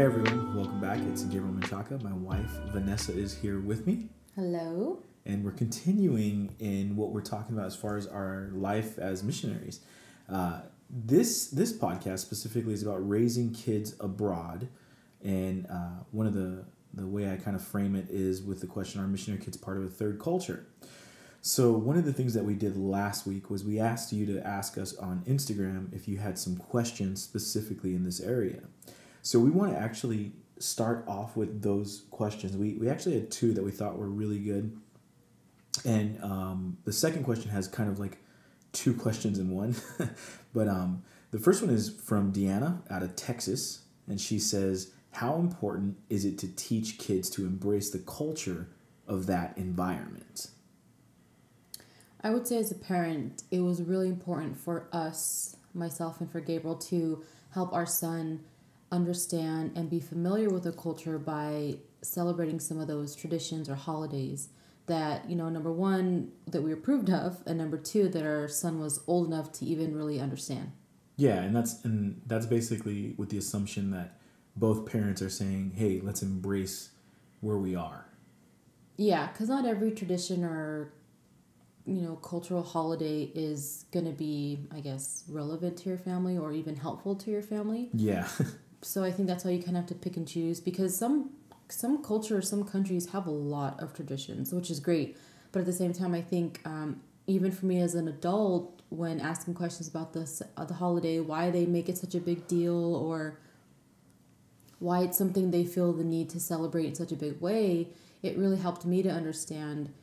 Hey everyone, welcome back. It's Gabriel Menchaca. My wife Vanessa is here with me. Hello. And we're continuing in what we're talking about as far as our life as missionaries. This podcast specifically is about raising kids abroad. And one of the way I kind of frame it is with the question, are missionary kids part of a third culture? So one of the things that we did last week was we asked you to ask us on Instagram if you had some questions specifically in this area. So we want to actually start off with those questions. We actually had two that we thought were really good. And the second question has kind of like two questions in one. But the first one is from Deanna out of Texas. And she says, how important is it to teach kids to embrace the culture of that environment? I would say as a parent, it was really important for us, myself and for Gabriel, to help our son understand and be familiar with the culture by celebrating some of those traditions or holidays that, number one, that we approved of, and number two, that our son was old enough to even really understand. Yeah, and that's basically with the assumption that both parents are saying, hey, let's embrace where we are. Yeah, because not every tradition or cultural holiday is going to be, I guess, relevant to your family or even helpful to your family. Yeah. So I think that's why you kind of have to pick and choose, because some cultures, some countries have a lot of traditions, which is great. But at the same time, I think even for me as an adult, when asking questions about the holiday, why they make it such a big deal or why it's something they feel the need to celebrate in such a big way, it really helped me to understand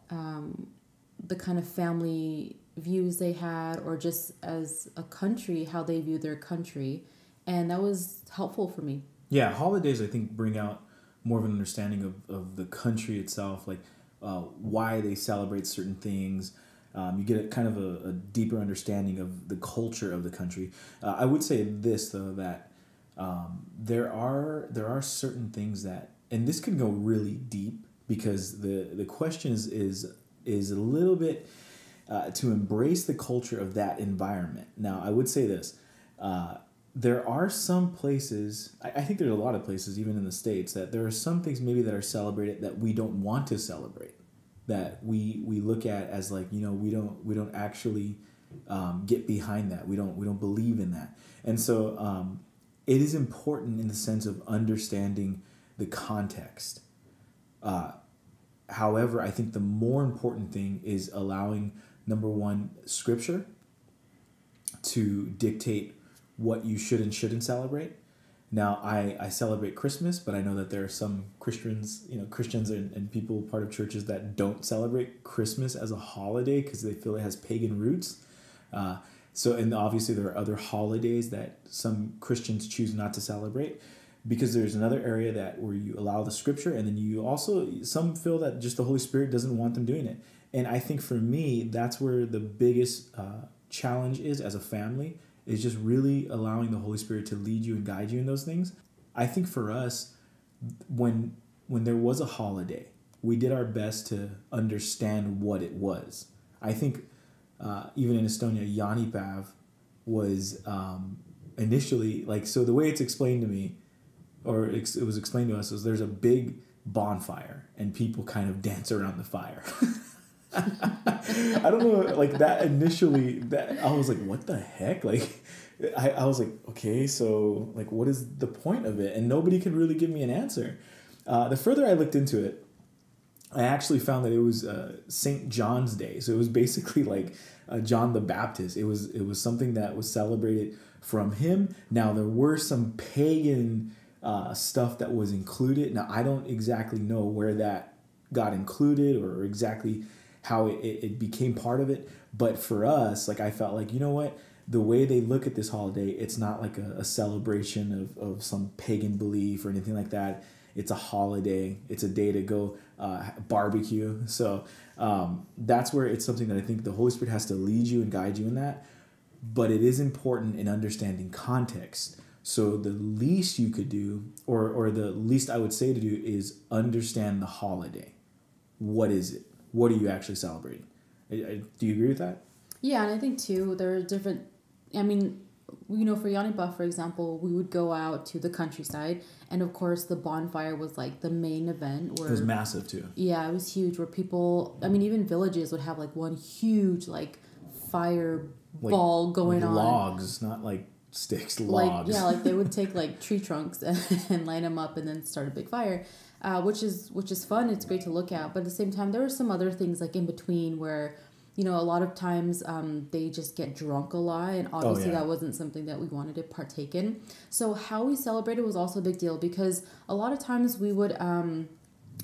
the kind of family views they had, or just as a country, how they view their country. And that was helpful for me. Yeah, holidays, I think, bring out more of an understanding of the country itself, like why they celebrate certain things. You get a kind of a deeper understanding of the culture of the country. I would say this, though, that there are certain things that, and this can go really deep, because the question is a little bit to embrace the culture of that environment. Now, I would say this. There are some places, I think there's a lot of places, even in the States, that there are some things maybe that are celebrated that we don't want to celebrate, that we look at as like, we don't actually get behind that. We don't believe in that. And so it is important in the sense of understanding the context. However, I think the more important thing is allowing, number one, Scripture to dictate what you should and shouldn't celebrate. Now, I celebrate Christmas, but I know that there are some Christians and people part of churches that don't celebrate Christmas as a holiday because they feel it has pagan roots. And obviously there are other holidays that some Christians choose not to celebrate, because there's another area where you allow the Scripture, and then you also, some feel that just the Holy Spirit doesn't want them doing it. And I think for me, that's where the biggest challenge is as a family, is just really allowing the Holy Spirit to lead you and guide you in those things. I think for us, when there was a holiday, we did our best to understand what it was. I think even in Estonia, Jaanipäev was initially, so the way it's explained to me, or it was explained to us, is there's a big bonfire and people kind of dance around the fire. I don't know, that initially, that I was like, what the heck? I was like, okay, so what is the point of it? And nobody could really give me an answer. The further I looked into it, I actually found that it was St. John's Day. So it was basically John the Baptist. It was something that was celebrated from him. Now, there were some pagan stuff that was included. Now, I don't exactly know where that got included or exactly how it became part of it. But for us, I felt like, you know what? The way they look at this holiday, it's not like a celebration of some pagan belief or anything like that. It's a holiday. It's a day to go barbecue. So that's where it's something that I think the Holy Spirit has to lead you and guide you in that. But it is important in understanding context. So the least you could do, or the least I would say to do, is understand the holiday. What is it? What are you actually celebrating? Do you agree with that? Yeah, and I think too, there are different, for Yanipa, for example, we would go out to the countryside, and of course the bonfire was like the main event. Where It was massive too. Yeah, it was huge. Where people, I mean, even villages would have like one huge like fire ball going on. Logs, not like sticks. Logs. Like they would take like tree trunks and line them up and then start a big fire, which is fun. It's great to look at. But at the same time, there were some other things like in between where, a lot of times they just get drunk a lot, and obviously that wasn't something that we wanted to partake in. So how we celebrated was also a big deal, because a lot of times we would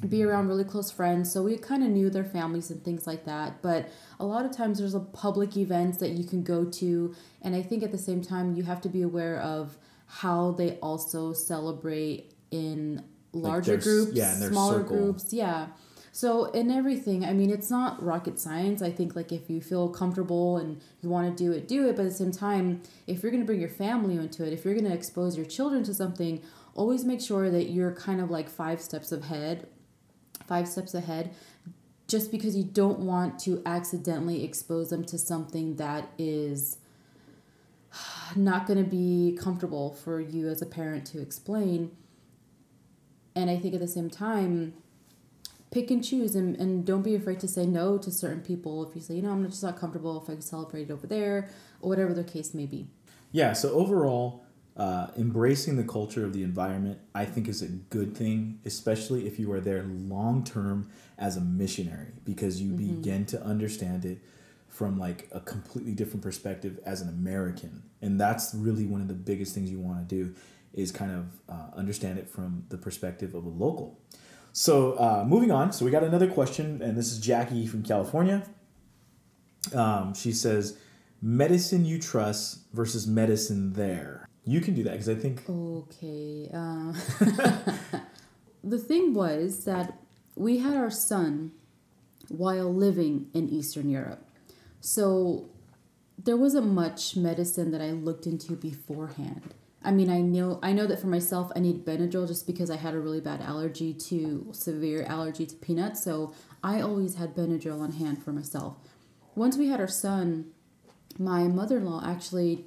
be around really close friends, so we kind of knew their families and things like that. But a lot of times there's a public events that you can go to, and I think at the same time you have to be aware of how they also celebrate in larger groups, in their smaller circle. groups, So in everything, I mean, it's not rocket science. I think like if you feel comfortable and you want to do it, do it. But at the same time, if you're going to bring your family into it, if you're going to expose your children to something, always make sure that you're kind of like 5 steps ahead, just because you don't want to accidentally expose them to something that is not going to be comfortable for you as a parent to explain. And I think at the same time, pick and choose, and don't be afraid to say no to certain people if you say, I'm just not comfortable if I celebrate it over there, or whatever the case may be. Yeah, so overall, embracing the culture of the environment, I think, is a good thing, especially if you are there long-term as a missionary, because you begin to understand it from like a completely different perspective as an American. And that's really one of the biggest things you want to do, is kind of understand it from the perspective of a local. So moving on. So we got another question, and this is Jackie from California. She says, medicine you trust versus medicine there. You can do that, because I think... Okay. The thing was that we had our son while living in Eastern Europe. So there wasn't much medicine that I looked into beforehand. I mean, I know that for myself, I need Benadryl just because I had a really bad severe allergy to peanuts. So I always had Benadryl on hand for myself. Once we had our son, my mother-in-law actually,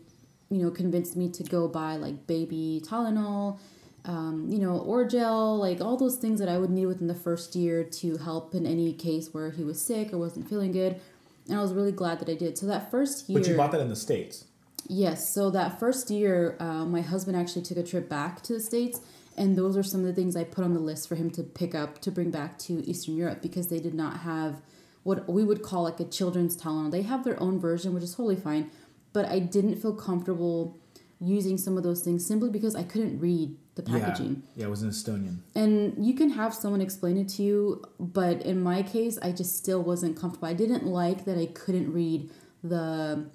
convinced me to go buy like baby Tylenol, Orgel, like all those things that I would need within the first year to help in any case where he was sick or wasn't feeling good. And I was really glad that I did. So that first year... But you bought that in the States? Yes. So that first year, my husband actually took a trip back to the States, and those are some of the things I put on the list for him to pick up to bring back to Eastern Europe, because they did not have what we would call like a children's Tylenol. They have their own version, which is totally fine, but I didn't feel comfortable using some of those things simply because I couldn't read the packaging. Yeah, it was in Estonian. And you can have someone explain it to you, but in my case, I just still wasn't comfortable. I didn't like that I couldn't read the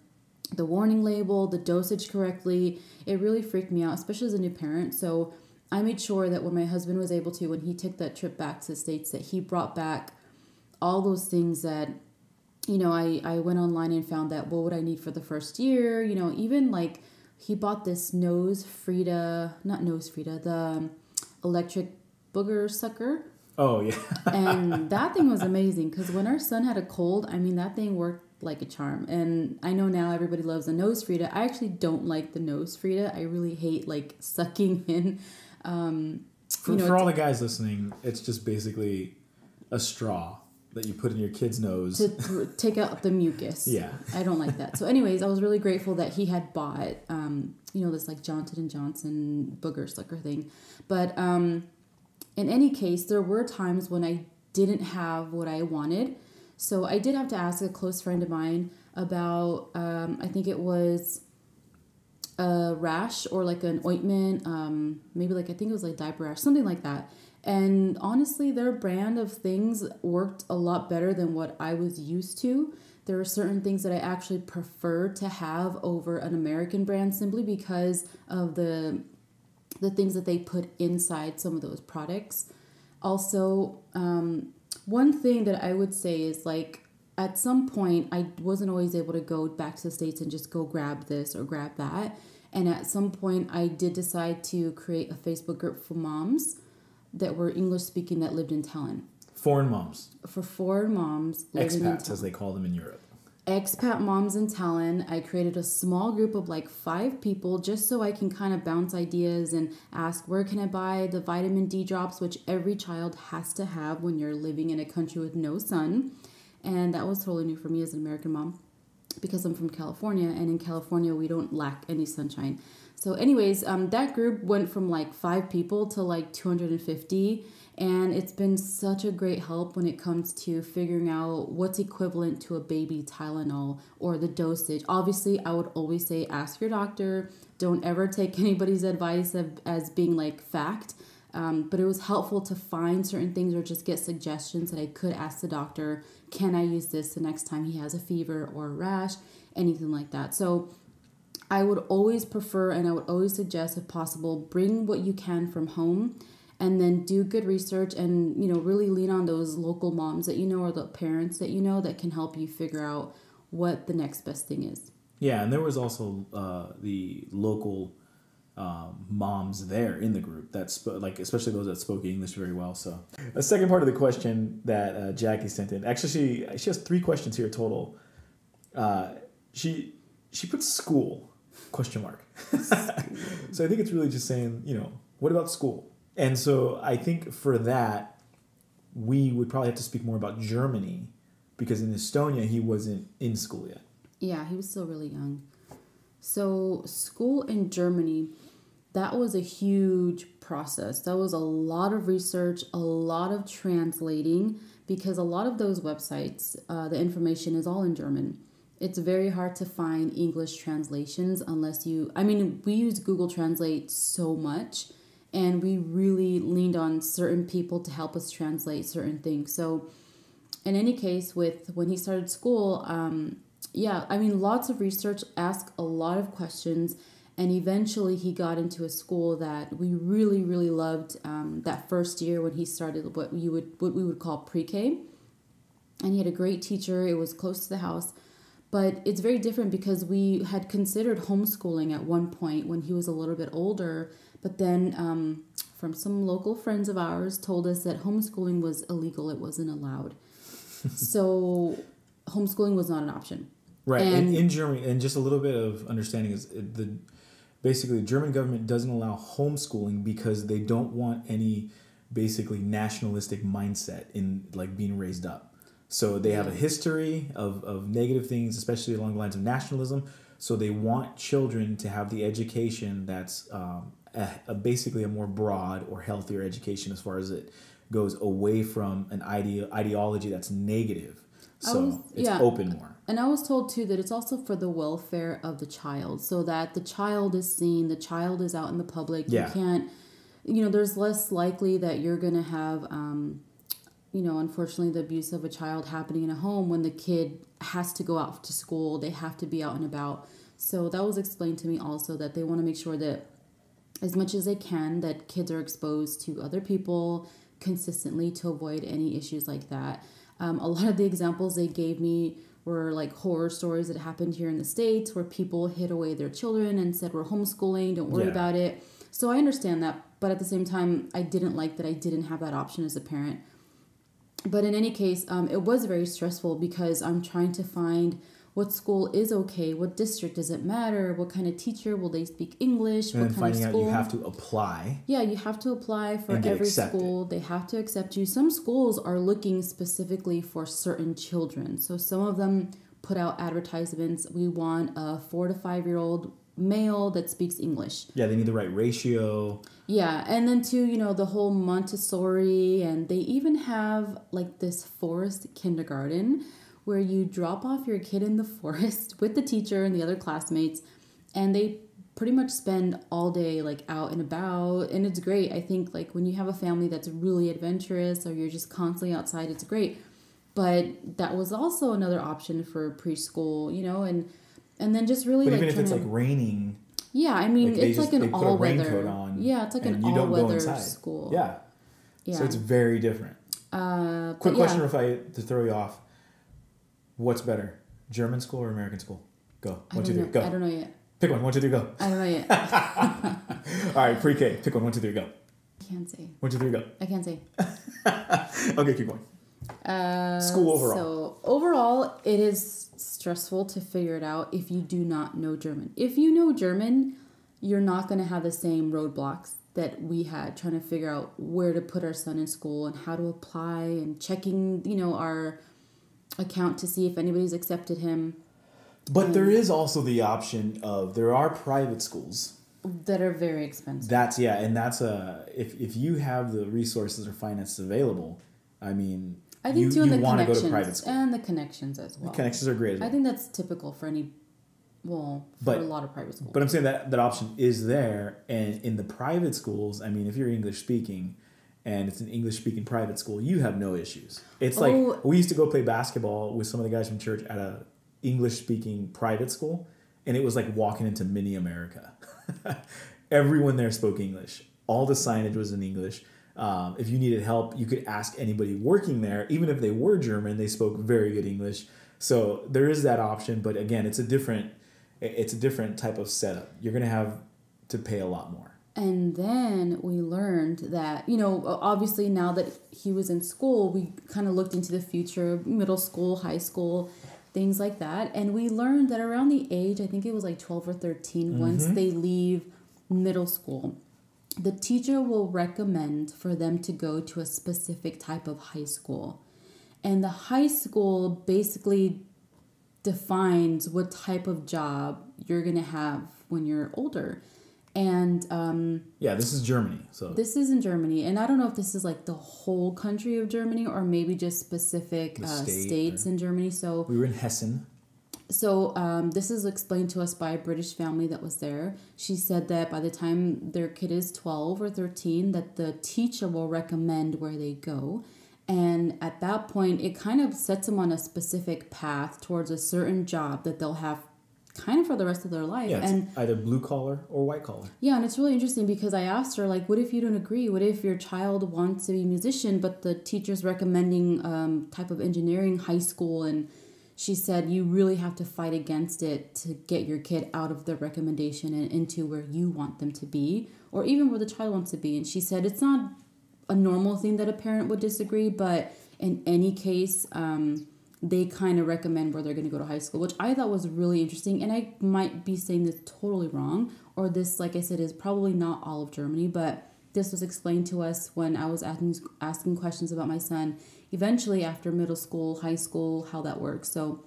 warning label, the dosage correctly. It really freaked me out, especially as a new parent. So I made sure that when my husband was able to, when he took that trip back to the States, that he brought back all those things that, I went online and found that what would I need for the first year, even like he bought this the electric booger sucker. Oh, yeah. And that thing was amazing, because when our son had a cold, I mean, that thing worked like a charm. And I know now everybody loves the nose Frida. I actually don't like the nose Frida. I really hate like sucking in. For all the guys listening, it's just basically a straw that you put in your kid's nose to take out the mucus. Yeah, I don't like that. So anyways, I was really grateful that he had bought this like Johnson & Johnson booger sucker thing. But in any case, there were times when I didn't have what I wanted. So I did have to ask a close friend of mine about, I think it was a rash or like an ointment, maybe like, I think it was like diaper rash, something like that. And honestly, their brand of things worked a lot better than what I was used to. There are certain things that I actually prefer to have over an American brand, simply because of the things that they put inside some of those products. Also, one thing that I would say is like, at some point, I wasn't always able to go back to the States and just go grab this or grab that. And at some point, I did decide to create a Facebook group for moms that were English speaking that lived in Tallinn. Foreign moms. For foreign moms living in Expats, as they call them in Europe. expat moms in Talon. I created a small group of like 5 people just so I can kind of bounce ideas and ask where can I buy the vitamin D drops, which every child has to have when you're living in a country with no sun. And that was totally new for me as an American mom because I'm from California, and in California we don't lack any sunshine. So anyways, that group went from like 5 people to like 250, and it's been such a great help when it comes to figuring out what's equivalent to a baby Tylenol or the dosage. Obviously, I would always say ask your doctor. Don't ever take anybody's advice as being like fact. But it was helpful to find certain things or just get suggestions that I could ask the doctor, can I use this the next time he has a fever or a rash, anything like that. So I would always prefer, and I would always suggest if possible, bring what you can from home and then do good research and, really lean on those local moms that you know or the parents that you know that can help you figure out what the next best thing is. Yeah, and there was also the local moms there in the group that especially those that spoke English very well. So a second part of the question that Jackie sent in, actually she has 3 questions here total. She put school ? So I think it's really just saying, what about school? And so I think for that we would probably have to speak more about Germany, because in Estonia he wasn't in school yet. Yeah, he was still really young. So school in Germany, that was a huge process. That was a lot of research, a lot of translating, because a lot of those websites, the information is all in German. It's very hard to find English translations unless we use Google Translate so much, and we really leaned on certain people to help us translate certain things. So in any case, when he started school, lots of research, asked a lot of questions, and eventually he got into a school that we really, really loved that first year when he started what we would call pre-K. And he had a great teacher. It was close to the house. But it's very different because we had considered homeschooling at one point when he was a little bit older. But then from some local friends of ours told us that homeschooling was illegal. It wasn't allowed. So homeschooling was not an option. Right. And in Germany, and just a little bit of understanding is basically the German government doesn't allow homeschooling because they don't want any basically nationalistic mindset in like being raised up. So they have a history of negative things, especially along the lines of nationalism. So they want children to have the education that's basically a more broad or healthier education as far as it goes, away from an ideology that's negative. So it's open more. And I was told too that it's also for the welfare of the child, so that the child is seen, the child is out in the public. Yeah. You can't, there's less likely that you're going to have, unfortunately, the abuse of a child happening in a home when the kid has to go out to school. They have to be out and about. So that was explained to me also, that they want to make sure that as much as they can, that kids are exposed to other people consistently to avoid any issues like that. A lot of the examples they gave me were like horror stories that happened here in the States where people hid away their children and said, we're homeschooling, don't worry about it. So I understand that. But at the same time, I didn't like that I didn't have that option as a parent. But in any case, it was very stressful because I'm trying to find what school is okay, what district does it matter, what kind of teacher, will they speak English, and what then kind of finding school. out you have to apply. Yeah, you have to apply for every school. They have to accept you. Some schools are looking specifically for certain children. So some of them put out advertisements. We want a 4 to 5 year old male that speaks English. Yeah, they need the right ratio. Yeah, and then too, the whole Montessori, and they even have like this forest kindergarten where you drop off your kid in the forest with the teacher and the other classmates, and they pretty much spend all day like out and about, and it's great. I think like when you have a family that's really adventurous or you're just constantly outside, it's great. But that was also another option for preschool, and then just really but like even if it's like raining. Yeah, I mean it's like an all weather. Yeah, it's like an all weather school. Yeah. So it's very different. Quick question to throw you off. What's better, German school or American school? Go. 1, 2, 3, go. I don't know yet. Pick one. 1, 2, 3, go. I don't know yet. All right, pre-K. Pick one. 1, 2, 3, go. I can't say. 1, 2, 3, go. I can't say. Okay, keep going. School overall. So overall, it is stressful to figure it out if you do not know German. If you know German, you're not going to have the same roadblocks that we had trying to figure out where to put our son in school and how to apply and checking, our account to see if anybody's accepted him. But there is also the option of there are private schools that are very expensive. That's if you have the resources or finances available, I mean, I think you want to go to private school. And the connections as well. The connections are great as well. I think that's typical for a lot of private schools. But I'm saying that option is there, and in the private schools, I mean, if you're English speaking and it's an English speaking private school, you have no issues. It's like we used to go play basketball with some of the guys from church at a English speaking private school, and it was like walking into mini America. Everyone there spoke English. All the signage was in English. If you needed help, you could ask anybody working there. Even if they were German, they spoke very good English. So there is that option. But again, it's a different type of setup. You're going to have to pay a lot more. And then we learned that, obviously now that he was in school, we kind of looked into the future, middle school, high school, things like that. And we learned that around the age, I think it was like 12 or 13, once they leave middle school, the teacher will recommend for them to go to a specific type of high school. And the high school basically defines what type of job you're going to have when you're older. And this is Germany. So this is in Germany, and I don't know if this is like the whole country of Germany or maybe just specific states in Germany. So we were in Hessen. So this is explained to us by a British family that was there. She said that by the time their kid is 12 or 13, that the teacher will recommend where they go. And at that point, it kind of sets them on a specific path towards a certain job that they'll have kind of for the rest of their life. Yeah, and either blue collar or white collar. Yeah, and it's really interesting because I asked her, like, what if you don't agree? What if your child wants to be a musician, but the teacher's recommending type of engineering high school? And she said you really have to fight against it to get your kid out of the recommendation and into where you want them to be, or even where the child wants to be. And she said it's not a normal thing that a parent would disagree, but in any case, they kind of recommend where they're going to go to high school, which I thought was really interesting. And I might be saying this totally wrong, or this, like I said, is probably not all of Germany, but this was explained to us when I was asking questions about my son, eventually after middle school, high school, how that works. So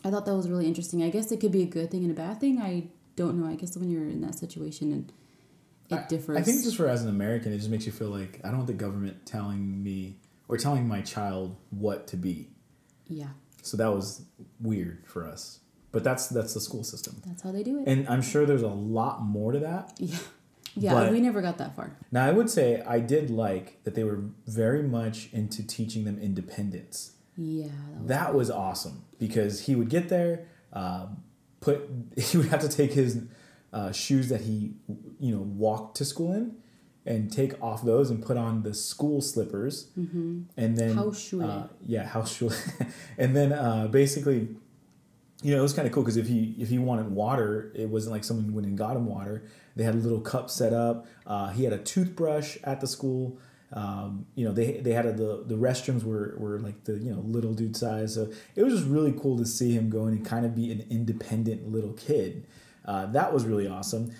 I thought that was really interesting. I guess it could be a good thing and a bad thing. I don't know. I guess when you're in that situation, and it differs. I think just as an American, it just makes you feel like I don't want the government telling me or telling my child what to be. Yeah. So that was weird for us. But that's the school system. That's how they do it. And I'm sure there's a lot more to that. Yeah. Yeah, we never got that far. Now, I would say I did like that they were very much into teaching them independence. Yeah. That was awesome because he would get there, he would have to take his shoes that he, walked to school in, and take off those and put on the school slippers. Mm-hmm. And then Hausschuhe. Hausschuhe. And then basically, it was kind of cool because if he wanted water, it wasn't like someone went and got him water. They had a little cup set up. He had a toothbrush at the school. They had the restrooms were like the little dude size. So it was just really cool to see him go and kind of be an independent little kid. That was really awesome.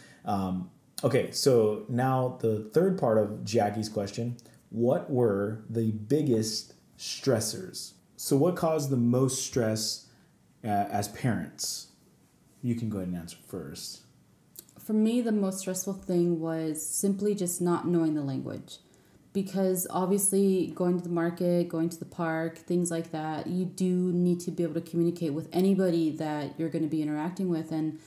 Okay, so now the third part of Jackie's question: what were the biggest stressors? So what caused the most stress as parents? You can go ahead and answer first. For me, the most stressful thing was simply just not knowing the language. Because obviously going to the market, going to the park, things like that, you do need to be able to communicate with anybody that you're going to be interacting with. And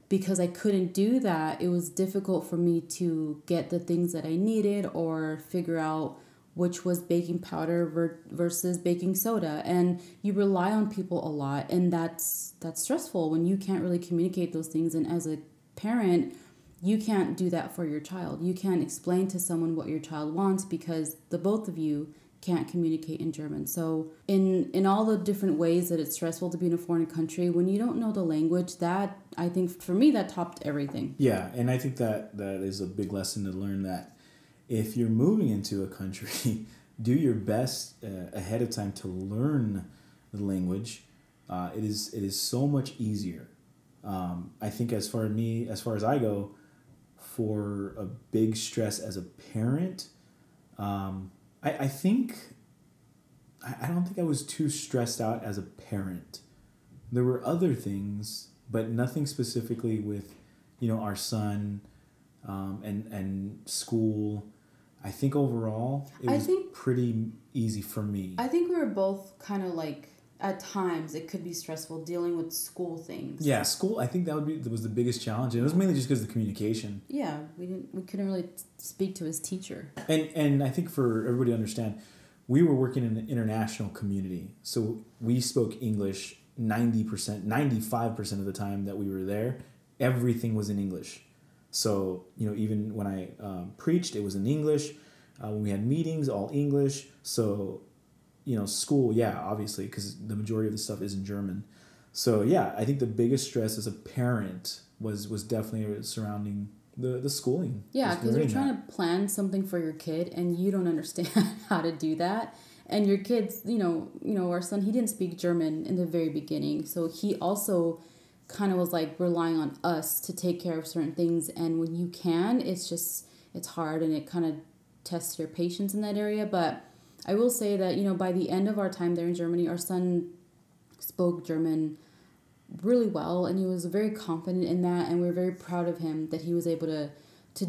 because I couldn't do that, it was difficult for me to get the things that I needed or figure out which was baking powder versus baking soda. And you rely on people a lot, and that's stressful when you can't really communicate those things. And as a parent, you can't do that for your child. You can't explain to someone what your child wants because the both of you can't communicate in German. So in all the different ways that it's stressful to be in a foreign country, when you don't know the language, that, I think, for me, that topped everything. Yeah, and I think that is a big lesson to learn, that if you're moving into a country do your best ahead of time to learn the language, it is so much easier. I think as far as I go, for a big stress as a parent, I think I don't think I was too stressed out as a parent. There were other things, but nothing specifically with, our son, and school. I think overall it was pretty easy for me. I think we were both kind of like, at times it could be stressful dealing with school things. Yeah, school. I think that was the biggest challenge, and it was mainly just because of the communication. Yeah, we couldn't really speak to his teacher. And I think for everybody to understand, we were working in an international community, so we spoke English 90%, 95% of the time that we were there. Everything was in English. So, even when I preached, it was in English. When we had meetings, all English. So, school, yeah, obviously, because the majority of the stuff is in German. So, yeah, I think the biggest stress as a parent was definitely surrounding the schooling. Yeah, because you're trying to plan something for your kid, and you don't understand how to do that. And your kids, our son, he didn't speak German in the very beginning. So he also kind of was like relying on us to take care of certain things. And when you can, it's hard, and it kind of tests your patience in that area. But I will say that, by the end of our time there in Germany, our son spoke German really well, and he was very confident in that, and we're very proud of him that he was able to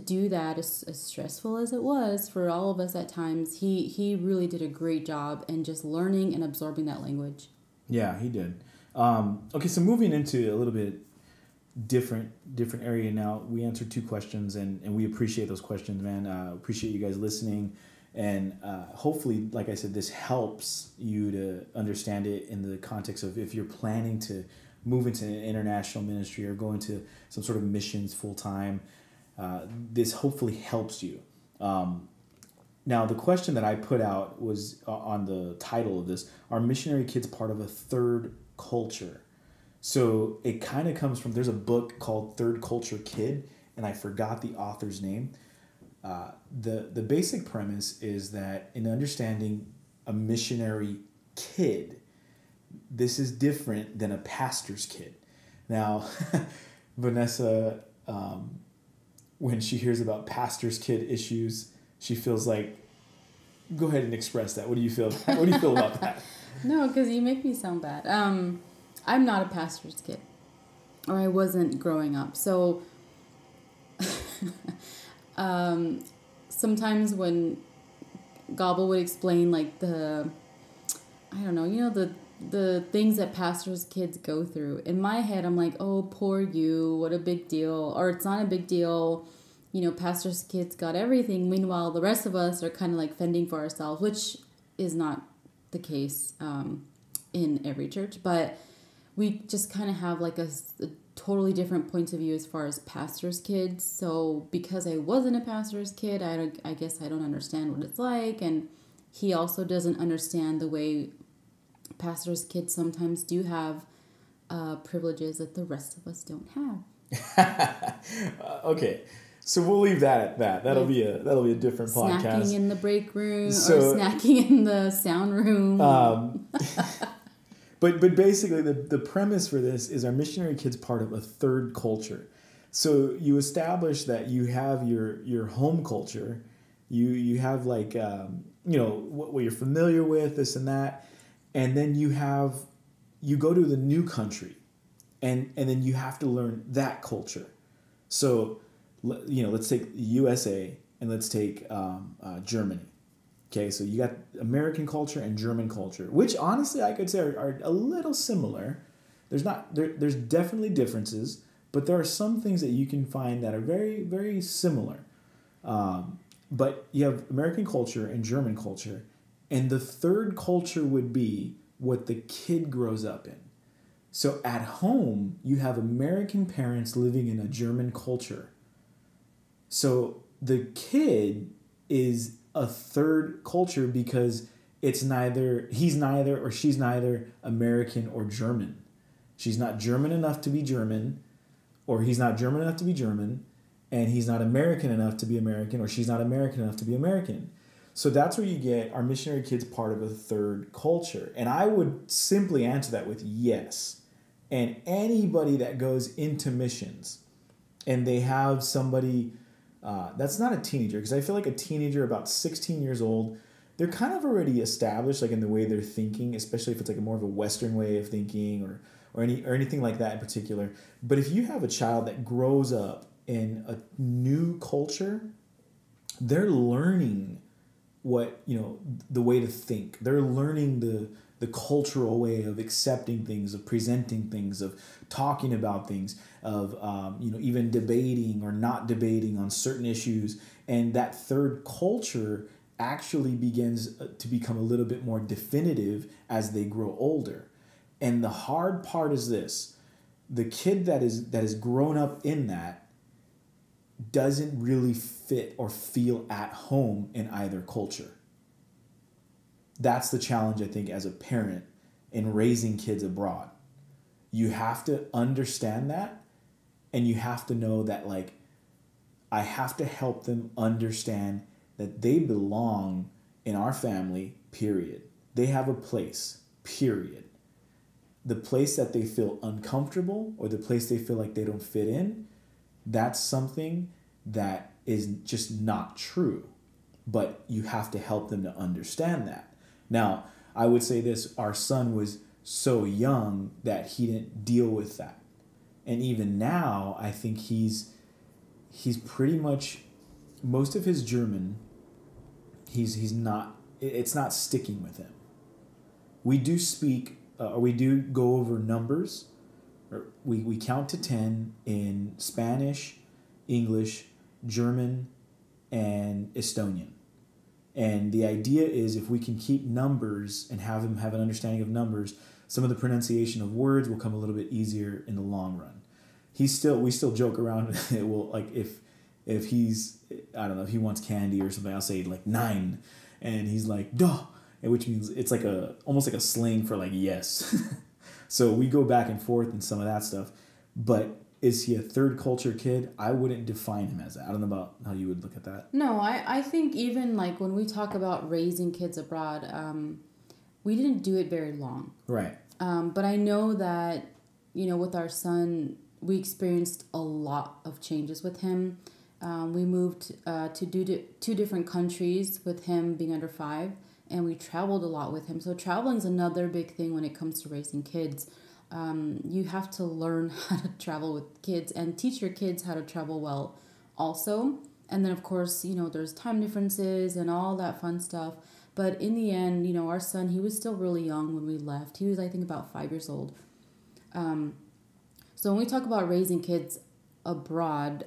do that, as stressful as it was for all of us at times. He really did a great job in just learning and absorbing that language. Yeah, he did. Okay, so moving into a little bit different area now. We answered 2 questions, and we appreciate those questions, man. Appreciate you guys listening, and hopefully, like I said, this helps you to understand it in the context of if you're planning to move into an international ministry or go into some sort of missions full time. This hopefully helps you. Now, the question that I put out was on the title of this: are missionary kids part of a third culture? So it kind of comes from, there's a book called Third Culture Kid, and I forgot the author's name. The basic premise is that in understanding a missionary kid, this is different than a pastor's kid. Now, Vanessa, when she hears about pastor's kid issues, she feels like, go ahead and express that. What do you feel? What do you feel about that? No, because you make me sound bad. I'm not a pastor's kid, or I wasn't growing up. So sometimes when Gobble would explain like the things that pastors' kids go through, in my head I'm like, oh, poor you, what a big deal. Or it's not a big deal. Pastors' kids got everything. Meanwhile, the rest of us are kind of like fending for ourselves, which is not the case in every church. But we just kind of have like a totally different point of view as far as pastors' kids. So because I wasn't a pastor's kid, I guess I don't understand what it's like. And he also doesn't understand the way pastors' kids sometimes do have privileges that the rest of us don't have. Okay. So we'll leave that at that. That'll be a different podcast. Snacking in the break room, or snacking in the sound room. But basically the premise for this is, our missionary kids part of a third culture. So you establish that you have your home culture, you have like what you're familiar with, this and that, and then you go to the new country, and then you have to learn that culture. So let's take USA and let's take Germany. Okay, so you got American culture and German culture, which honestly I could say are a little similar. There's definitely differences, but there are some things that you can find that are very, very similar. But you have American culture and German culture, and the third culture would be what the kid grows up in. So at home, you have American parents living in a German culture. So the kid is a third culture because he's neither or she's neither American or German. She's not German enough to be German, or he's not German enough to be German, and he's not American enough to be American, or she's not American enough to be American. So that's where you get our missionary kids part of a third culture. And I would simply answer that with yes. And anybody that goes into missions and they have somebody that's not a teenager, because I feel like a teenager about 16 years old, they're kind of already established like in the way they're thinking, especially if it's like a more of a Western way of thinking or anything like that in particular. But if you have a child that grows up in a new culture, they're learning the way to think. They're learning the cultural way of accepting things, of presenting things, of talking about things, of even debating or not debating on certain issues. And that third culture actually begins to become a little bit more definitive as they grow older. And the hard part is this: the kid that is grown up in that doesn't really fit or feel at home in either culture. That's the challenge, I think, as a parent in raising kids abroad. You have to understand that, and you have to know that, like, I have to help them understand that they belong in our family, period. They have a place, period. The place that they feel uncomfortable or the place they feel like they don't fit in, that's something that is just not true. But you have to help them to understand that. Now, I would say this: our son was so young that he didn't deal with that. And even now, I think he's pretty much, most of his German, he's not, it's not sticking with him. We do speak, we do go over numbers. Or we count to 10 in Spanish, English, German, and Estonian. And the idea is, if we can keep numbers and have him have an understanding of numbers, some of the pronunciation of words will come a little bit easier in the long run. We still joke around. It will, like, if he's, I don't know, if he wants candy or something, I'll say like 9, and he's like duh, which means it's like almost like a slang for like yes. So we go back and forth in some of that stuff. But is he a third culture kid? I wouldn't define him as that. I don't know about how you would look at that. No, I think even like when we talk about raising kids abroad, we didn't do it very long. Right. But I know that, with our son, we experienced a lot of changes with him. We moved to two different countries with him being under 5. And we traveled a lot with him. So traveling is another big thing when it comes to raising kids. You have to learn how to travel with kids and teach your kids how to travel well also. And then, of course, there's time differences and all that fun stuff. But in the end, our son, he was still really young when we left. He was, I think, about 5 years old. So when we talk about raising kids abroad,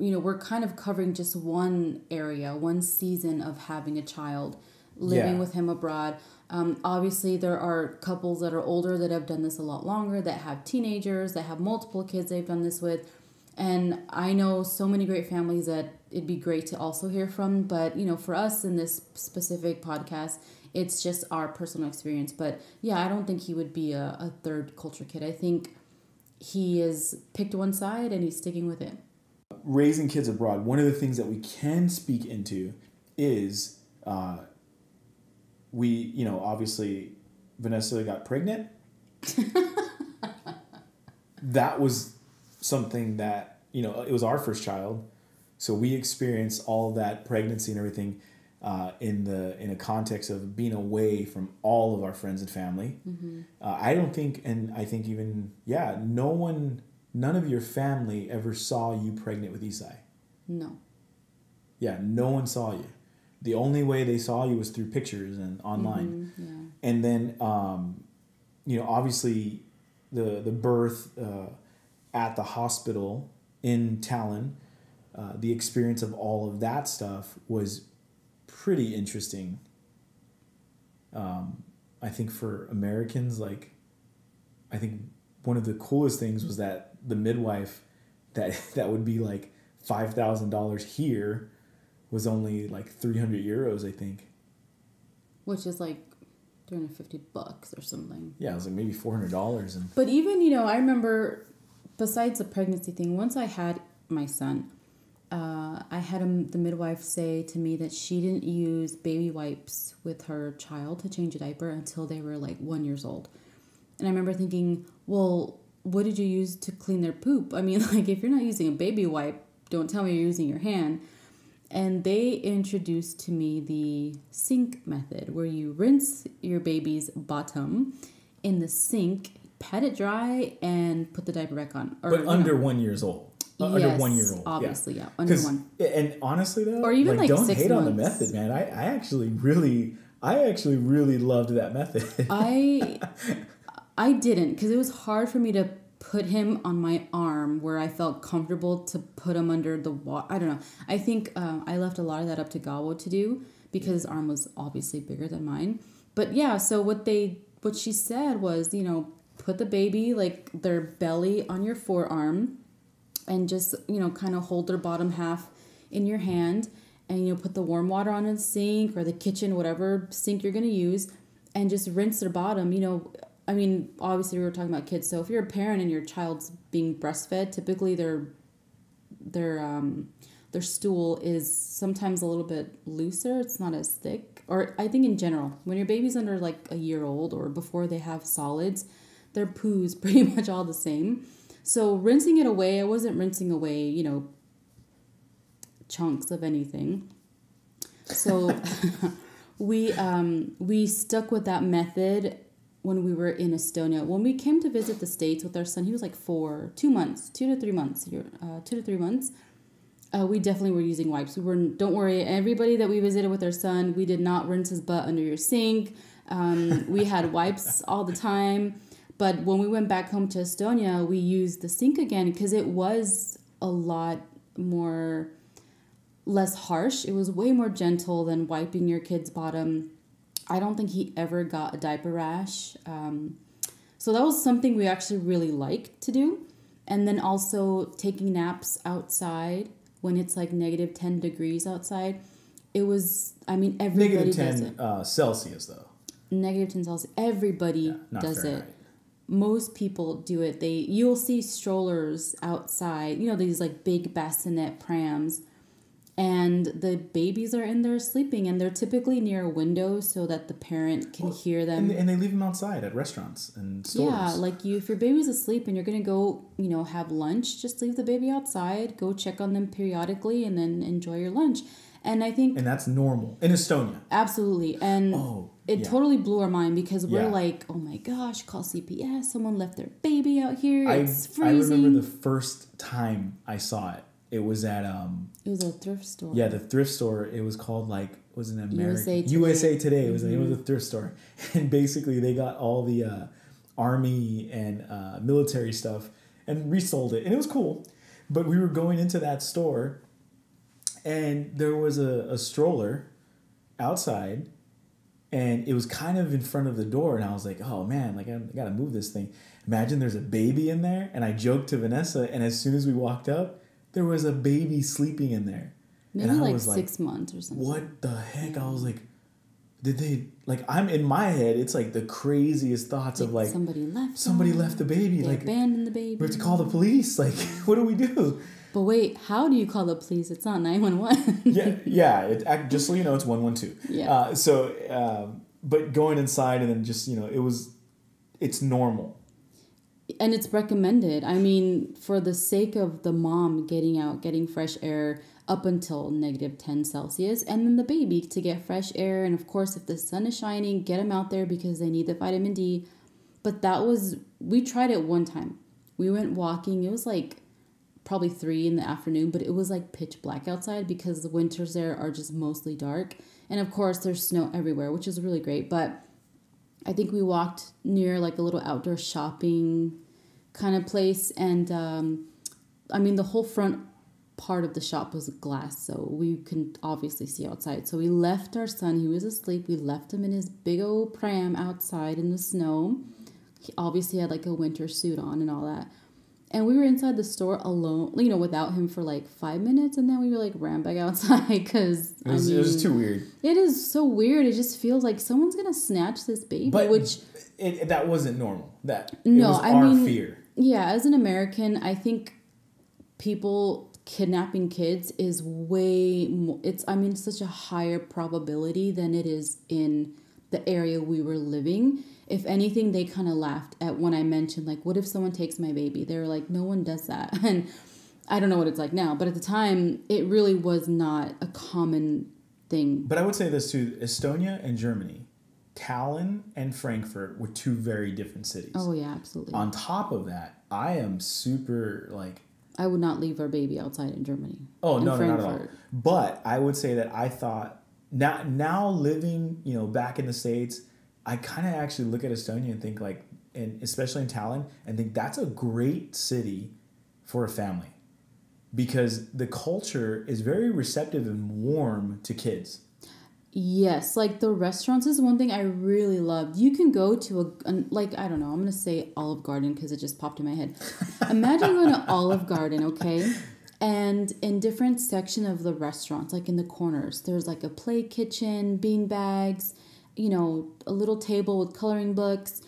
we're kind of covering just one area, one season of having a child, living with him abroad. Obviously, there are couples that are older that have done this a lot longer, that have teenagers, that have multiple kids they've done this with. And I know so many great families that it'd be great to also hear from. But, for us in this specific podcast, it's just our personal experience. But, yeah, I don't think he would be a third culture kid. I think he has picked one side and he's sticking with it. Raising kids abroad, one of the things that we can speak into is obviously Vanessa got pregnant. That was something that, it was our first child. So we experienced all that pregnancy and everything in a context of being away from all of our friends and family. Mm-hmm. I don't think, and I think even, none of your family ever saw you pregnant with Isai. No. Yeah, no one saw you. The only way they saw you was through pictures and online. Mm-hmm, yeah. And then, obviously the birth at the hospital in Tallinn, the experience of all of that stuff was pretty interesting. I think for Americans, I think one of the coolest things was that the midwife that would be like $5,000 here was only like 300 euros, I think. Which is like $350 or something. Yeah, it was like maybe $400. But even, I remember, besides the pregnancy thing, once I had my son, I had the midwife say to me that she didn't use baby wipes with her child to change a diaper until they were like 1 year old. And I remember thinking, well, what did you use to clean their poop? I mean, like, if you're not using a baby wipe, don't tell me you're using your hand. And they introduced to me the sink method, where you rinse your baby's bottom in the sink, pat it dry, and put the diaper back on. Or, but under 1 year old. Yes, under 1 year old. Obviously, yeah. Under one. And honestly, though, or even like don't 6 hate months. on the method, man. I actually really loved that method. I didn't, because it was hard for me to put him on my arm where I felt comfortable to put him under the water. I don't know. I think I left a lot of that up to Gabo to do because his arm was obviously bigger than mine. But yeah, so what she said was, you know, put the baby, like their belly on your forearm and just, you know, kind of hold their bottom half in your hand and, you know, put the warm water on the sink or the kitchen, whatever sink you're going to use, and just rinse their bottom, you know. I mean, obviously we were talking about kids. So if you're a parent and your child's being breastfed, typically their stool is sometimes a little bit looser. It's not as thick. Or I think in general, when your baby's under like a year old or before they have solids, their poo's pretty much all the same. So rinsing it away, I wasn't rinsing away, you know, chunks of anything. So we stuck with that method when we were in Estonia. When we came to visit the States with our son, he was like 2 to 3 months. We definitely were using wipes. Don't worry, everybody that we visited with our son, we did not rinse his butt under your sink. We had wipes all the time. But when we went back home to Estonia, we used the sink again because it was a lot less harsh. It was way more gentle than wiping your kid's bottom. I don't think he ever got a diaper rash. So that was something we actually really liked to do. And then also taking naps outside when it's like negative 10 degrees outside. It was, I mean, everybody does it. Celsius, though. Negative 10 Celsius. Everybody does it. Most people do it. You'll see strollers outside, you know, these like big bassinet prams. And the babies are in there sleeping, and they're typically near a window so that the parent can hear them. And they leave them outside at restaurants and stores. Yeah, like if your baby's asleep and you're going to go, you know, have lunch, just leave the baby outside, go check on them periodically, and then enjoy your lunch. And I think... And that's normal in Estonia. Absolutely. And it totally blew our mind because we're like, oh my gosh, call CPS. Someone left their baby out here. It's freezing. I remember the first time I saw it. It was at It was a thrift store. Yeah, the thrift store. It was called was an American USA Today. It was the name of the thrift store, and basically they got all the army and military stuff and resold it, and it was cool. But we were going into that store, and there was a stroller outside, and it was kind of in front of the door, and I was like, oh man, like I gotta move this thing. Imagine there's a baby in there, and I joked to Vanessa, and as soon as we walked up, there was a baby sleeping in there. Maybe and I like was 6 months or something. What the heck? Yeah. I was like, did they, like, I'm in my head, it's like the craziest thoughts of like, somebody left the baby. They like, abandoned the baby. We have to call the police. Like, what do we do? But wait, how do you call the police? It's not 911. yeah. Just so you know, it's 112. Yeah. But going inside and then just, you know, it's normal. And it's recommended. I mean, for the sake of the mom getting out, getting fresh air up until negative 10 Celsius, and then the baby to get fresh air. And of course, if the sun is shining, get them out there because they need the vitamin D. But we tried it one time. We went walking. It was like probably 3 in the afternoon, but it was like pitch black outside because the winters there are just mostly dark. And of course, there's snow everywhere, which is really great. But I think we walked near like a little outdoor shopping kind of place. And I mean, the whole front part of the shop was glass, so we can obviously see outside. So we left our son. He was asleep. We left him in his big old pram outside in the snow. He obviously had like a winter suit on and all that. And we were inside the store alone, you know, without him for like 5 minutes. And then we were like ran back outside because it was too weird. It is so weird. It just feels like someone's going to snatch this baby. But that wasn't normal. It was our fear. Yeah, as an American, I think people kidnapping kids is way more, it's such a higher probability than it is in the area we were living. If anything, they kind of laughed at when I mentioned, like, what if someone takes my baby? They were like, no one does that. And I don't know what it's like now, but at the time, it really was not a common thing. But I would say this too, Estonia and Germany, Tallinn and Frankfurt were two very different cities. Oh, yeah, absolutely. On top of that, I am super, like... I would not leave our baby outside in Germany. Oh, no, not at all. But I would say that I thought, now living, back in the States, I kind of actually look at Estonia and think, like, and especially in Tallinn, and think that's a great city for a family. Because the culture is very receptive and warm to kids. Yes, like the restaurants is one thing I really loved. You can go to like, I don't know, I'm going to say Olive Garden because it just popped in my head. Imagine going to Olive Garden, okay? And in different section of the restaurants, like in the corners, there's like a play kitchen, bean bags, a little table with coloring books.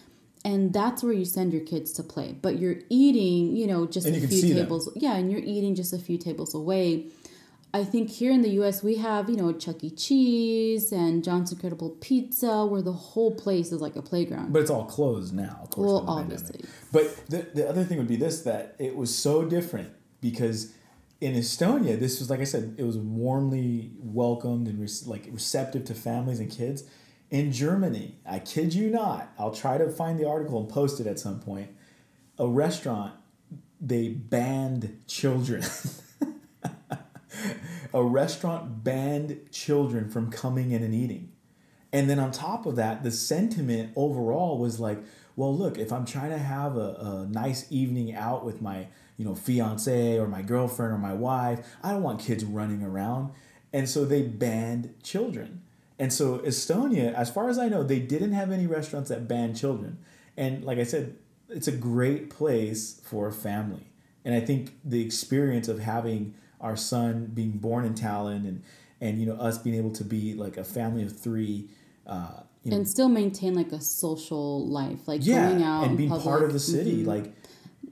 And that's where you send your kids to play. But you're eating, just a few tables. Them. Yeah, and you're eating just a few tables away. I think here in the U.S. we have, Chuck E. Cheese and John's Incredible Pizza, where the whole place is like a playground. But it's all closed now, of course. Well, obviously. But the other thing would be this, that it was so different because in Estonia, this was, like I said, it was warmly welcomed and receptive to families and kids. In Germany, I kid you not, I'll try to find the article and post it at some point. A restaurant, they banned children. A restaurant banned children from coming in and eating. And then on top of that, the sentiment overall was like, well, look, if I'm trying to have a nice evening out with my, fiance or my girlfriend or my wife, I don't want kids running around. And so they banned children. And so Estonia, as far as I know, they didn't have any restaurants that banned children. And like I said, it's a great place for a family. And I think the experience of having our son being born in Tallinn and us being able to be like a family of three, and still maintain like a social life, like going out and being part of the city, like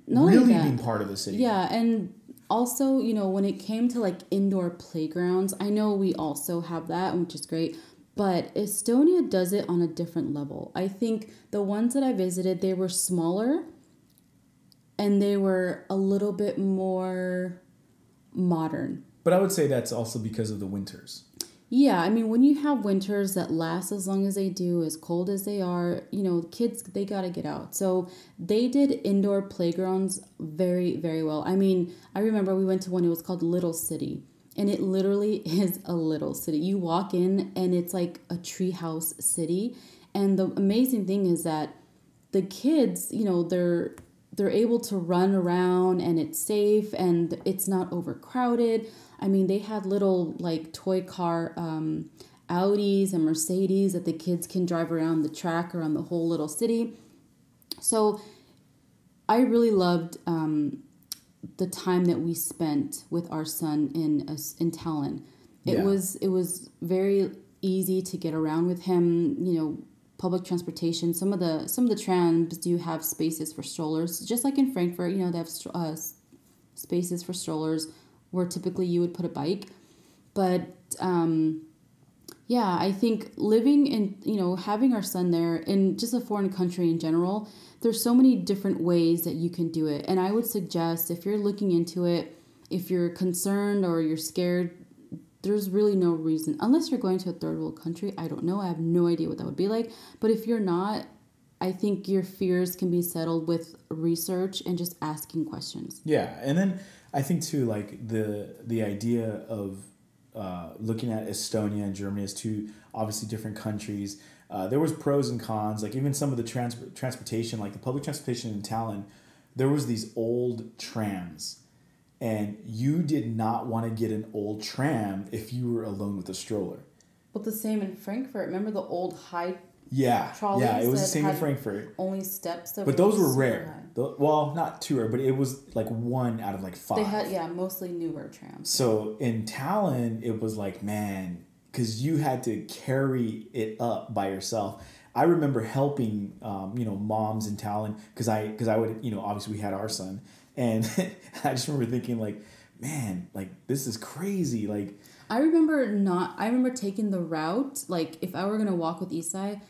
being part of the city. Yeah, and also, when it came to like indoor playgrounds, I know we also have that, which is great. But Estonia does it on a different level. I think the ones that I visited, they were smaller and they were a little bit more modern. But I would say that's also because of the winters. Yeah, I mean, when you have winters that last as long as they do, as cold as they are, kids, they got to get out. So they did indoor playgrounds very, very well. I mean, I remember we went to one, it was called Little City. And it literally is a little city. You walk in and it's like a treehouse city. And the amazing thing is that the kids, they're able to run around and it's safe and it's not overcrowded. I mean, they had little like toy car Audis and Mercedes that the kids can drive around the track around the whole little city. So I really loved the time that we spent with our son in Tallinn. It was very easy to get around with him. Public transportation. Some of the trams do have spaces for strollers, just like in Frankfurt. They have spaces for strollers where typically you would put a bike. But I think living in having our son there in just a foreign country in general, there's so many different ways that you can do it. And I would suggest if you're looking into it, if you're concerned or you're scared, there's really no reason, unless you're going to a third world country. I don't know. I have no idea what that would be like. But if you're not, I think your fears can be settled with research and just asking questions. Yeah. And then I think too, like the idea of looking at Estonia and Germany as two obviously different countries, there was pros and cons. Like even some of the transportation, like the public transportation in Tallinn, there was these old trams. And you did not want to get an old tram if you were alone with a stroller. But the same in Frankfurt. Remember the old high trolleys? Yeah, it was the same in Frankfurt. Only steps. But those were rare. Well, not too rare, but it was like 1 out of like 5. They had, mostly newer trams. So in Tallinn, it was like, man, because you had to carry it up by yourself. I remember helping, moms in Tallinn because I would, obviously we had our son. And I just remember thinking like, man, like, this is crazy. Like, I remember taking the route, like, if I were going to walk with Isai,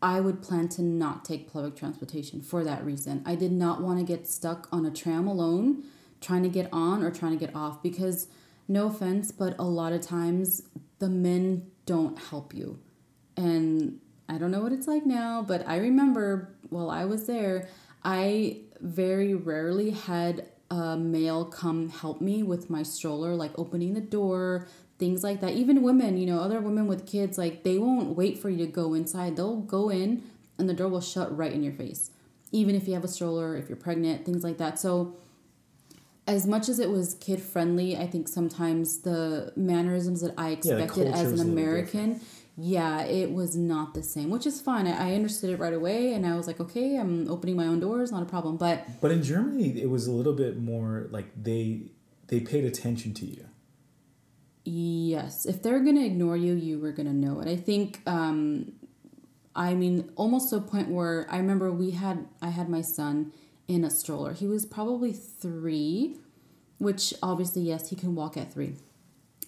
I would plan to not take public transportation for that reason. I did not want to get stuck on a tram alone, trying to get on or trying to get off, because no offense, but a lot of times the men don't help you. And I don't know what it's like now, but I remember while I was there, I very rarely had a male come help me with my stroller, like opening the door, things like that. Even women, other women with kids, like, they won't wait for you to go inside. They'll go in and the door will shut right in your face. Even if you have a stroller, if you're pregnant, things like that. So as much as it was kid friendly, I think sometimes the mannerisms that I expected as an American, it was not the same, which is fine. I understood it right away, and I was like, okay, I'm opening my own doors, not a problem. But in Germany, it was a little bit more like they paid attention to you. Yes, if they're gonna ignore you, you were gonna know it. I think, almost to a point where I remember I had my son in a stroller. He was probably 3, which obviously, yes, he can walk at 3.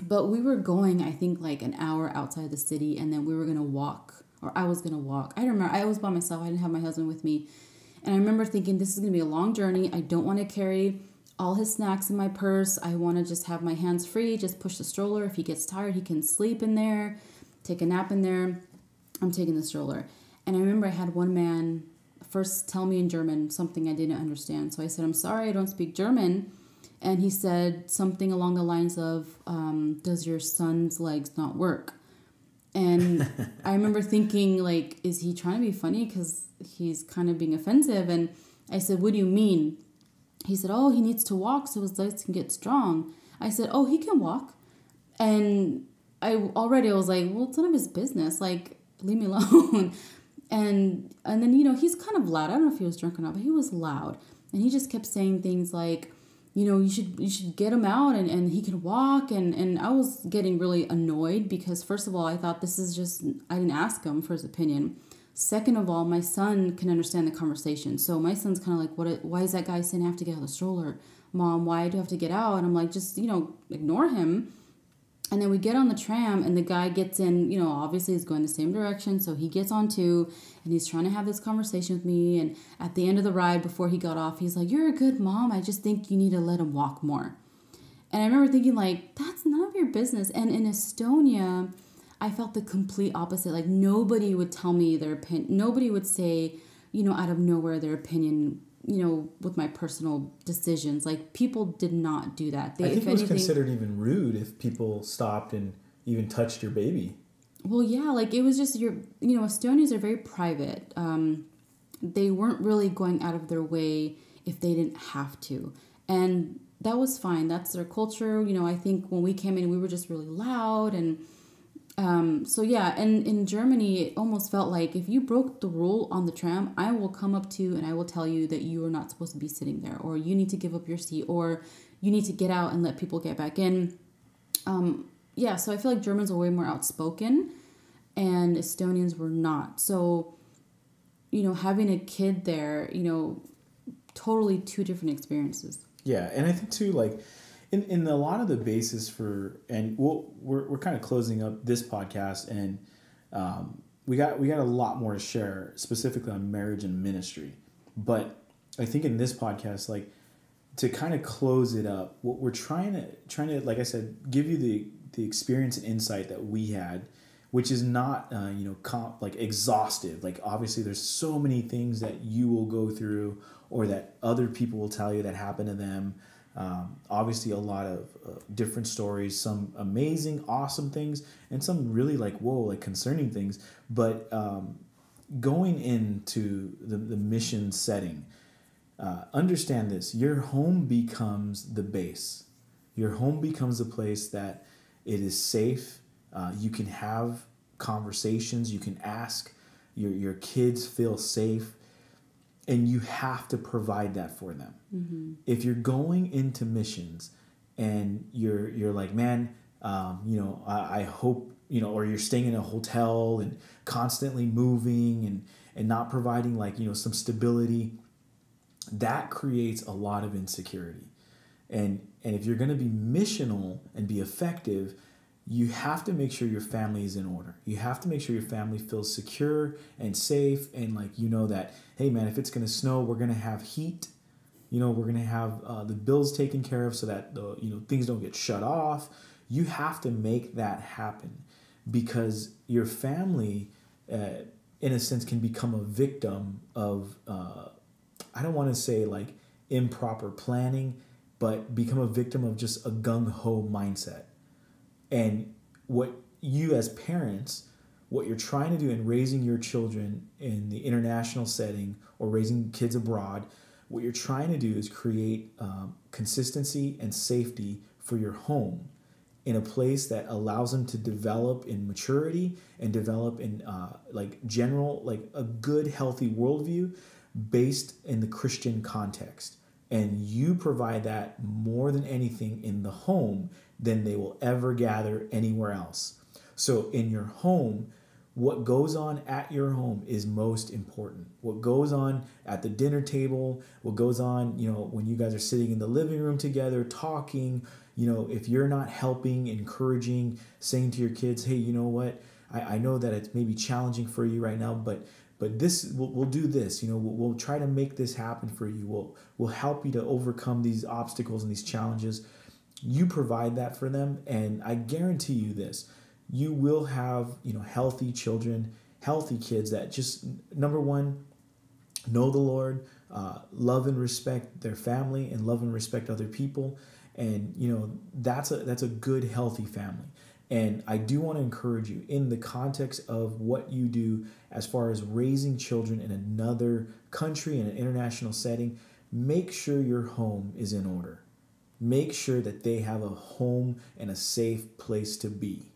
But we were going, I think, like an hour outside the city, and then we were going to walk, or I was going to walk. I don't remember. I was by myself. I didn't have my husband with me. And I remember thinking, this is going to be a long journey. I don't want to carry all his snacks in my purse. I want to just have my hands free, just push the stroller. If he gets tired, he can sleep in there, take a nap in there. I'm taking the stroller. And I remember I had one man first tell me in German something I didn't understand. So I said, I'm sorry, I don't speak German. And he said something along the lines of, does your son's legs not work? And I remember thinking, like, is he trying to be funny? Because he's kind of being offensive. And I said, what do you mean? He said, oh, he needs to walk so his legs can get strong. I said, oh, he can walk. And I was like, well, it's none of his business. Like, leave me alone. And then, he's kind of loud. I don't know if he was drunk or not, but he was loud. And he just kept saying things like, you should get him out and he can walk. And I was getting really annoyed because, first of all, I thought this is just, I didn't ask him for his opinion. Second of all, my son can understand the conversation. So my son's kind of like, why is that guy saying I have to get out of the stroller? Mom, why do I have to get out? And I'm like, just, ignore him. And then we get on the tram and the guy gets in, obviously he's going the same direction. So he gets on too and he's trying to have this conversation with me. And at the end of the ride, before he got off, he's like, you're a good mom. I just think you need to let him walk more. And I remember thinking, like, that's none of your business. And in Estonia, I felt the complete opposite. Like, nobody would tell me their opinion. Nobody would say, out of nowhere their opinion, with my personal decisions. Like, people did not do that. I think it was considered even rude if people stopped and even touched your baby. Well, yeah, like, it was just Estonians are very private. They weren't really going out of their way if they didn't have to. And that was fine. That's their culture. I think when we came in, we were just really loud. And and in Germany, it almost felt like if you broke the rule on the tram, I will come up to you and I will tell you that you are not supposed to be sitting there, or you need to give up your seat, or you need to get out and let people get back in. So I feel like Germans are way more outspoken and Estonians were not. So, having a kid there, totally 2 different experiences. Yeah, and I think too, like, in a lot of the basis for, and we're kind of closing up this podcast, and we got a lot more to share specifically on marriage and ministry. But I think in this podcast, like, to kind of close it up, what we're trying to, like I said, give you the experience and insight that we had, which is not like exhaustive. Like, obviously there's so many things that you will go through or that other people will tell you that happened to them. Obviously a lot of different stories, some amazing, awesome things, and some really like, whoa, like concerning things. But going into the mission setting, understand this: your home becomes the base. Your home becomes a place that it is safe. You can have conversations. You can ask. Your kids feel safe. And you have to provide that for them. Mm-hmm. If you're going into missions and you're like, man, I hope, or you're staying in a hotel and constantly moving and not providing, like, some stability, that creates a lot of insecurity. And if you're going to be missional and be effective, you have to make sure your family is in order. You have to make sure your family feels secure and safe, and like, you know that, hey man, if it's going to snow, we're going to have heat. You know, we're going to have the bills taken care of so that the things don't get shut off. You have to make that happen, because your family, in a sense, can become a victim of, I don't want to say like improper planning, but become a victim of just a gung-ho mindset. And what you as parents, what you're trying to do in raising your children in the international setting or raising kids abroad, what you're trying to do is create consistency and safety for your home in a place that allows them to develop in maturity and develop in like general, like a good, healthy worldview based in the Christian context. And you provide that more than anything in the home than they will ever gather anywhere else. So in your home, what goes on at your home is most important. What goes on at the dinner table, what goes on, when you guys are sitting in the living room together talking, if you're not helping, encouraging, saying to your kids, hey, you know what? I know that it's maybe challenging for you right now, but this we'll do this. We'll try to make this happen for you. We'll help you to overcome these obstacles and these challenges. You provide that for them, and I guarantee you this: you will have healthy children, healthy kids that just, number one, know the Lord, love and respect their family, and love and respect other people, and that's a good, healthy family. And I do want to encourage you, in the context of what you do as far as raising children in another country, in an international setting, make sure your home is in order. Make sure that they have a home and a safe place to be.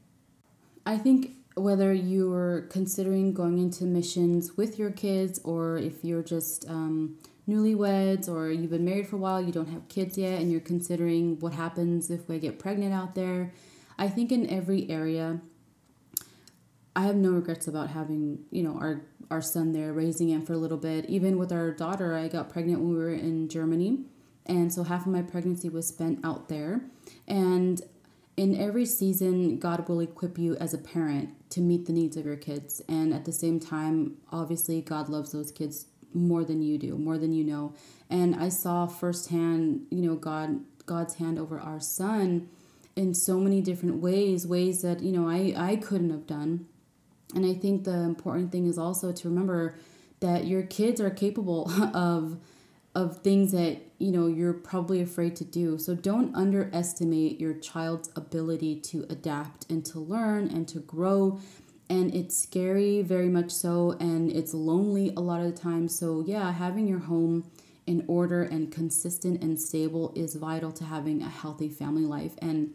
I think whether you're considering going into missions with your kids, or if you're just newlyweds, or you've been married for a while, you don't have kids yet, and you're considering what happens if we get pregnant out there, I think in every area, I have no regrets about having, our son there, raising him for a little bit. Even with our daughter, I got pregnant when we were in Germany. And so half of my pregnancy was spent out there. And in every season, God will equip you as a parent to meet the needs of your kids. And at the same time, obviously, God loves those kids more than you do, more than you know. And I saw firsthand, God's hand over our son in so many different ways that, I couldn't have done. And I think the important thing is also to remember that your kids are capable of things that, you're probably afraid to do. So don't underestimate your child's ability to adapt and to learn and to grow. And it's scary, very much so, and it's lonely a lot of the time. So yeah, having your home in order and consistent and stable is vital to having a healthy family life. And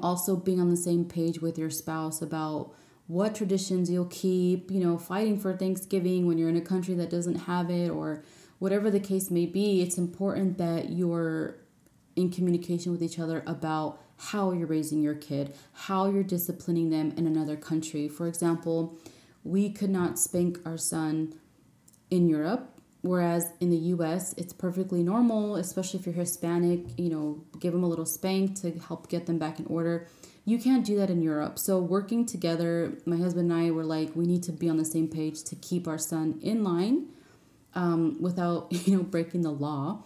also being on the same page with your spouse about what traditions you'll keep, fighting for Thanksgiving when you're in a country that doesn't have it, or whatever the case may be. It's important that you're in communication with each other about how you're raising your kid, how you're disciplining them in another country. For example, we could not spank our son in Europe, whereas in the U.S., it's perfectly normal, especially if you're Hispanic, give them a little spank to help get them back in order. You can't do that in Europe. So working together, my husband and I were like, we need to be on the same page to keep our son in line without, breaking the law.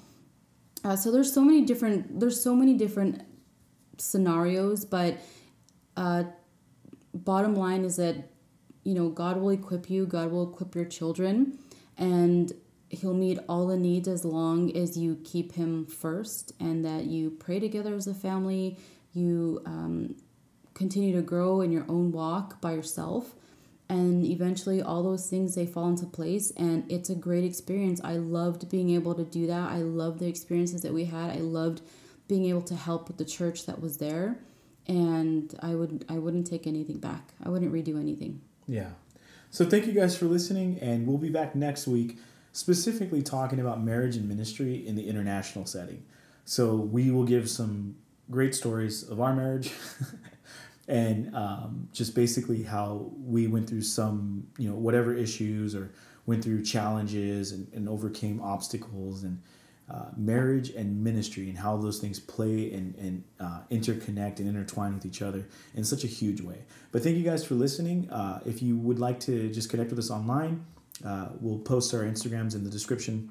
So there's so many different scenarios, but bottom line is that, God will equip you, God will equip your children, and He'll meet all the needs as long as you keep Him first, and that you pray together as a family. You continue to grow in your own walk by yourself, and eventually all those things, they fall into place, and it's a great experience. I loved being able to do that. I loved the experiences that we had. I loved being able to help with the church that was there, and I wouldn't take anything back. I wouldn't redo anything. Yeah. So thank you guys for listening, and we'll be back next week specifically talking about marriage and ministry in the international setting. So we will give some great stories of our marriage and just basically how we went through some, whatever issues, or went through challenges and overcame obstacles. And marriage and ministry and how those things play and interconnect and intertwine with each other in such a huge way. But thank you guys for listening. If you would like to just connect with us online, we'll post our Instagrams in the description.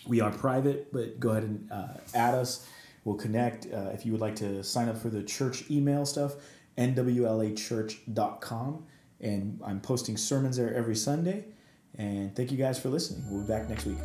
We are private, but go ahead and add us. We'll connect. If you would like to sign up for the church email stuff, nwlachurch.com. And I'm posting sermons there every Sunday. And thank you guys for listening. We'll be back next week.